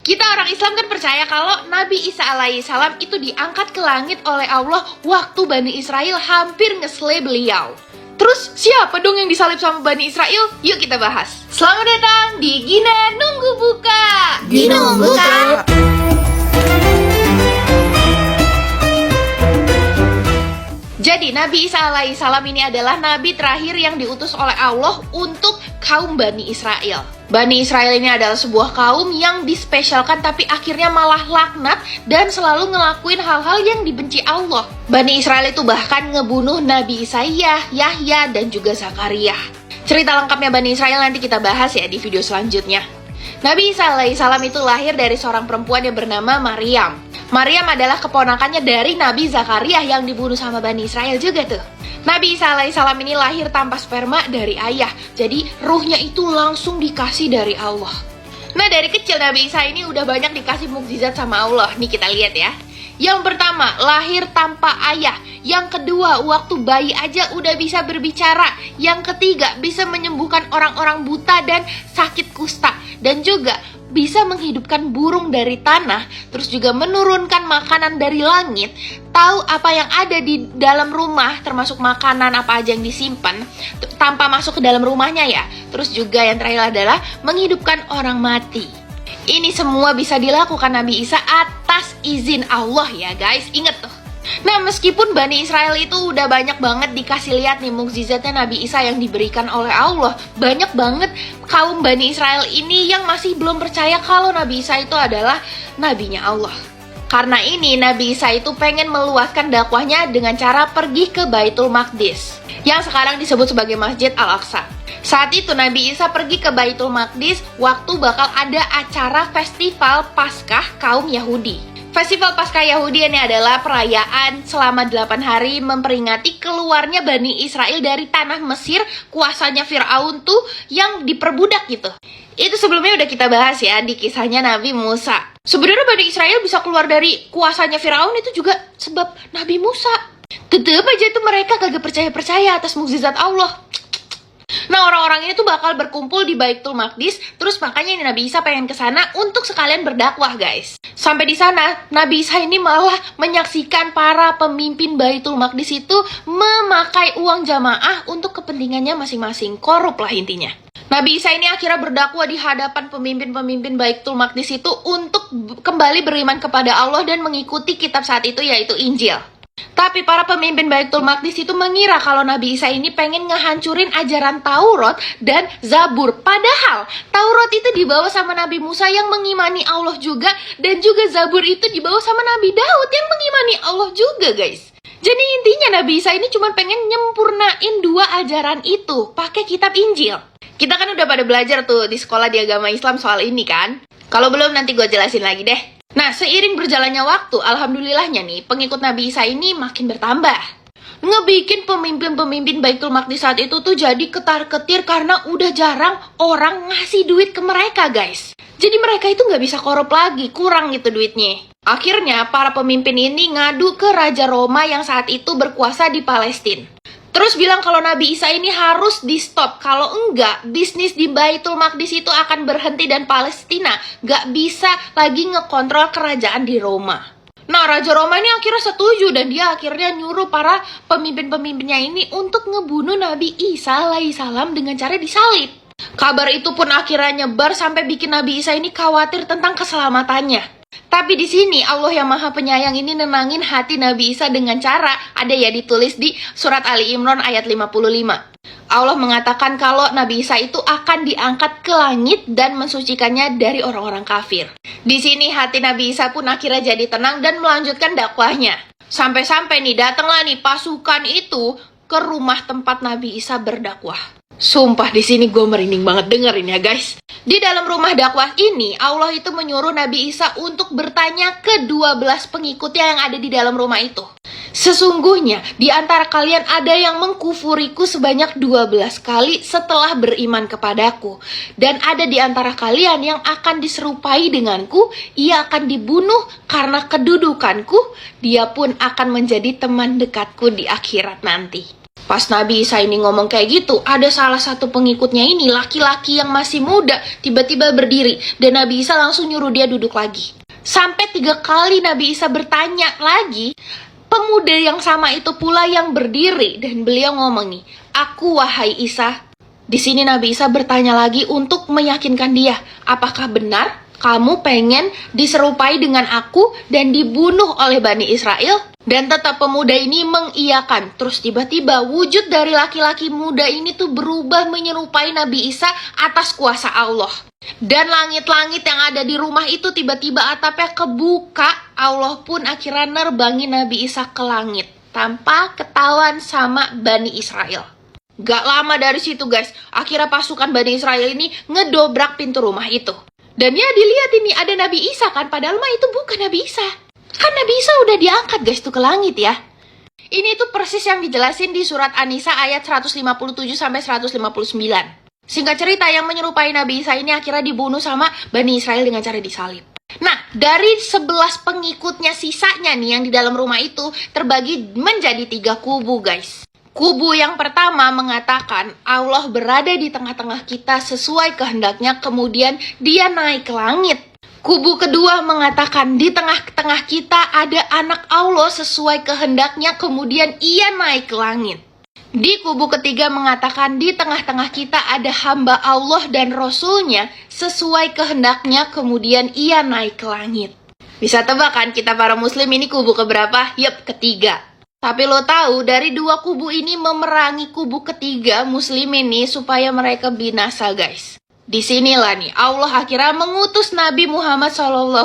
Kita orang Islam kan percaya kalau Nabi Isa alaihissalam itu diangkat ke langit oleh Allah waktu Bani Israel hampir ngeslay beliau. Terus siapa dong yang disalib sama Bani Israel? Yuk kita bahas. Selamat datang di Gina Nunggu Buka. Gina Nunggu Buka. Jadi Nabi Isa alaihissalam ini adalah nabi terakhir yang diutus oleh Allah untuk kaum Bani Israel. Bani Israel ini adalah sebuah kaum yang dispesialkan tapi akhirnya malah laknat dan selalu ngelakuin hal-hal yang dibenci Allah. Bani Israel itu bahkan ngebunuh Nabi Isaiyah, Yahya, dan juga Zakaria. Cerita lengkapnya Bani Israel nanti kita bahas ya di video selanjutnya. Nabi Isa alaihissalam itu lahir dari seorang perempuan yang bernama Maryam. Maryam adalah keponakannya dari Nabi Zakaria yang dibunuh sama Bani Israel juga tuh. Nabi Isa alaihissalam ini lahir tanpa sperma dari ayah. Jadi ruhnya itu langsung dikasih dari Allah. Nah dari kecil Nabi Isa ini udah banyak dikasih mukjizat sama Allah. Nih kita lihat ya. Yang pertama, lahir tanpa ayah. Yang kedua, waktu bayi aja udah bisa berbicara. Yang ketiga, bisa menyembuhkan orang-orang buta dan sakit kusta. Dan juga bisa menghidupkan burung dari tanah. Terus juga menurunkan makanan dari langit. Tahu apa yang ada di dalam rumah, termasuk makanan apa aja yang disimpan tanpa masuk ke dalam rumahnya ya. Terus juga yang terakhir adalah menghidupkan orang mati. Ini semua bisa dilakukan Nabi Isa atas izin Allah ya guys, inget tuh. Nah meskipun Bani Israel itu udah banyak banget dikasih lihat nih mukjizatnya Nabi Isa yang diberikan oleh Allah, banyak banget kaum Bani Israel ini yang masih belum percaya kalau Nabi Isa itu adalah nabinya Allah. Karena ini Nabi Isa itu pengen meluaskan dakwahnya dengan cara pergi ke Baitul Maqdis yang sekarang disebut sebagai Masjid Al-Aqsa. Saat itu Nabi Isa pergi ke Baitul Maqdis waktu bakal ada acara festival Paskah kaum Yahudi. Festival Paskah Yahudi ini adalah perayaan selama 8 hari memperingati keluarnya Bani Israel dari tanah Mesir, kuasanya Fir'aun tuh yang diperbudak gitu. Itu sebelumnya udah kita bahas ya di kisahnya Nabi Musa. Sebenarnya Bani Israel bisa keluar dari kuasanya Fir'aun itu juga sebab Nabi Musa. Tetep aja tuh mereka kagak percaya-percaya atas mukjizat Allah. Nah orang-orang ini tuh bakal berkumpul di Baitul Maqdis. Terus makanya ini Nabi Isa pengen kesana untuk sekalian berdakwah guys. Sampai di sana Nabi Isa ini malah menyaksikan para pemimpin Baitul Maqdis itu memakai uang jamaah untuk kepentingannya masing-masing. Korup lah intinya. Nabi Isa ini akhirnya berdakwah di hadapan pemimpin-pemimpin Baitul Maqdis itu untuk kembali beriman kepada Allah dan mengikuti kitab saat itu yaitu Injil. Tapi para pemimpin Baitul Maqdis itu mengira kalau Nabi Isa ini pengen ngehancurin ajaran Taurat dan Zabur. Padahal Taurat itu dibawa sama Nabi Musa yang mengimani Allah juga. Dan juga Zabur itu dibawa sama Nabi Daud yang mengimani Allah juga guys. Jadi intinya Nabi Isa ini cuma pengen nyempurnain dua ajaran itu pakai kitab Injil. Kita kan udah pada belajar tuh di sekolah di agama Islam soal ini kan. Kalau belum nanti gue jelasin lagi deh. Nah, seiring berjalannya waktu, alhamdulillahnya nih, pengikut Nabi Isa ini makin bertambah. Ngebikin pemimpin-pemimpin Baitul Maqdis saat itu tuh jadi ketar-ketir karena udah jarang orang ngasih duit ke mereka, guys. Jadi mereka itu nggak bisa korup lagi, kurang gitu duitnya. Akhirnya, para pemimpin ini ngadu ke Raja Roma yang saat itu berkuasa di Palestina. Terus bilang kalau Nabi Isa ini harus di stop. Kalau enggak, bisnis di Baitul Maqdis itu akan berhenti dan Palestina gak bisa lagi ngekontrol kerajaan di Roma. Nah, Raja Roma ini akhirnya setuju dan dia akhirnya nyuruh para pemimpin-pemimpinnya ini untuk ngebunuh Nabi Isa alaihissalam dengan cara disalib. Kabar itu pun akhirnya nyebar sampai bikin Nabi Isa ini khawatir tentang keselamatannya. Tapi di sini Allah yang Maha Penyayang ini nenangin hati Nabi Isa dengan cara ada ya ditulis di surat Ali Imran ayat 55. Allah mengatakan kalau Nabi Isa itu akan diangkat ke langit dan mensucikannya dari orang-orang kafir. Di sini hati Nabi Isa pun akhirnya jadi tenang dan melanjutkan dakwahnya. Sampai-sampai nih datanglah nih pasukan itu ke rumah tempat Nabi Isa berdakwah. Sumpah di sini gue merinding banget dengerin ya guys. Di dalam rumah dakwah ini Allah itu menyuruh Nabi Isa untuk bertanya ke 12 pengikutnya yang ada di dalam rumah itu. Sesungguhnya di antara kalian ada yang mengkufuriku sebanyak 12 kali setelah beriman kepadaku. Dan ada di antara kalian yang akan diserupai denganku, ia akan dibunuh karena kedudukanku, dia pun akan menjadi teman dekatku di akhirat nanti. Pas Nabi Isa ini ngomong kayak gitu, ada salah satu pengikutnya ini, laki-laki yang masih muda, tiba-tiba berdiri. Dan Nabi Isa langsung nyuruh dia duduk lagi. Sampai 3 kali Nabi Isa bertanya lagi, pemuda yang sama itu pula yang berdiri. Dan beliau ngomong nih, "Aku wahai Isa." Di sini Nabi Isa bertanya lagi untuk meyakinkan dia, apakah benar kamu pengen diserupai dengan aku dan dibunuh oleh Bani Israel? Dan tetap pemuda ini mengiyakan. Terus tiba-tiba wujud dari laki-laki muda ini tuh berubah menyerupai Nabi Isa atas kuasa Allah. Dan langit-langit yang ada di rumah itu tiba-tiba atapnya kebuka. Allah pun akhirnya nerbangin Nabi Isa ke langit tanpa ketahuan sama Bani Israel. Gak lama dari situ guys, akhirnya pasukan Bani Israel ini ngedobrak pintu rumah itu. Dan ya dilihat ini ada Nabi Isa kan, padahal mah itu bukan Nabi Isa. Kan Nabi Isa udah diangkat guys tuh ke langit ya. Ini tuh persis yang dijelasin di surat An-Nisa ayat 157-159. Singkat cerita, yang menyerupai Nabi Isa ini akhirnya dibunuh sama Bani Israel dengan cara disalib. Nah, dari 11 pengikutnya sisanya nih yang di dalam rumah itu terbagi menjadi 3 kubu guys. Kubu yang pertama mengatakan Allah berada di tengah-tengah kita sesuai kehendaknya, kemudian dia naik ke langit. Kubu kedua mengatakan di tengah-tengah kita ada anak Allah sesuai kehendaknya, kemudian ia naik ke langit. Di kubu ketiga mengatakan di tengah-tengah kita ada hamba Allah dan Rasulnya sesuai kehendaknya, kemudian ia naik ke langit. Bisa tebak kan kita para muslim ini kubu keberapa? Yap, ketiga. Tapi lo tahu dari 2 kubu ini memerangi kubu ketiga muslim ini supaya mereka binasa guys. Disinilah nih Allah akhirnya mengutus Nabi Muhammad SAW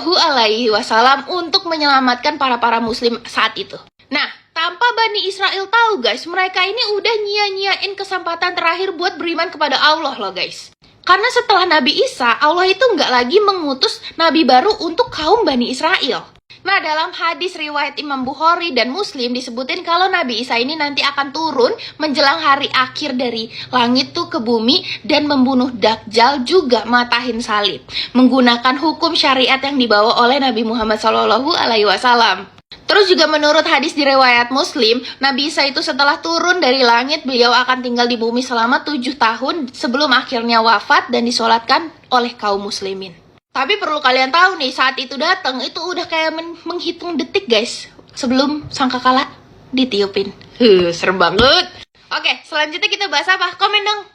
untuk menyelamatkan para muslim saat itu. Nah, tanpa Bani Israel tahu guys, mereka ini udah nyia-nyiain kesempatan terakhir buat beriman kepada Allah loh guys. Karena setelah Nabi Isa, Allah itu nggak lagi mengutus Nabi baru untuk kaum Bani Israel. Nah, dalam hadis riwayat Imam Bukhari dan Muslim disebutin kalau Nabi Isa ini nanti akan turun menjelang hari akhir dari langit tuh ke bumi dan membunuh Dajjal, juga matahin salib, menggunakan hukum syariat yang dibawa oleh Nabi Muhammad SAW. Terus juga menurut hadis di riwayat Muslim, Nabi Isa itu setelah turun dari langit, beliau akan tinggal di bumi selama 7 tahun sebelum akhirnya wafat dan disolatkan oleh kaum muslimin. Tapi perlu kalian tahu nih, saat itu datang itu udah kayak menghitung detik guys sebelum sangkakala ditiupin. Serem banget. Oke, selanjutnya kita bahas apa? Komen dong.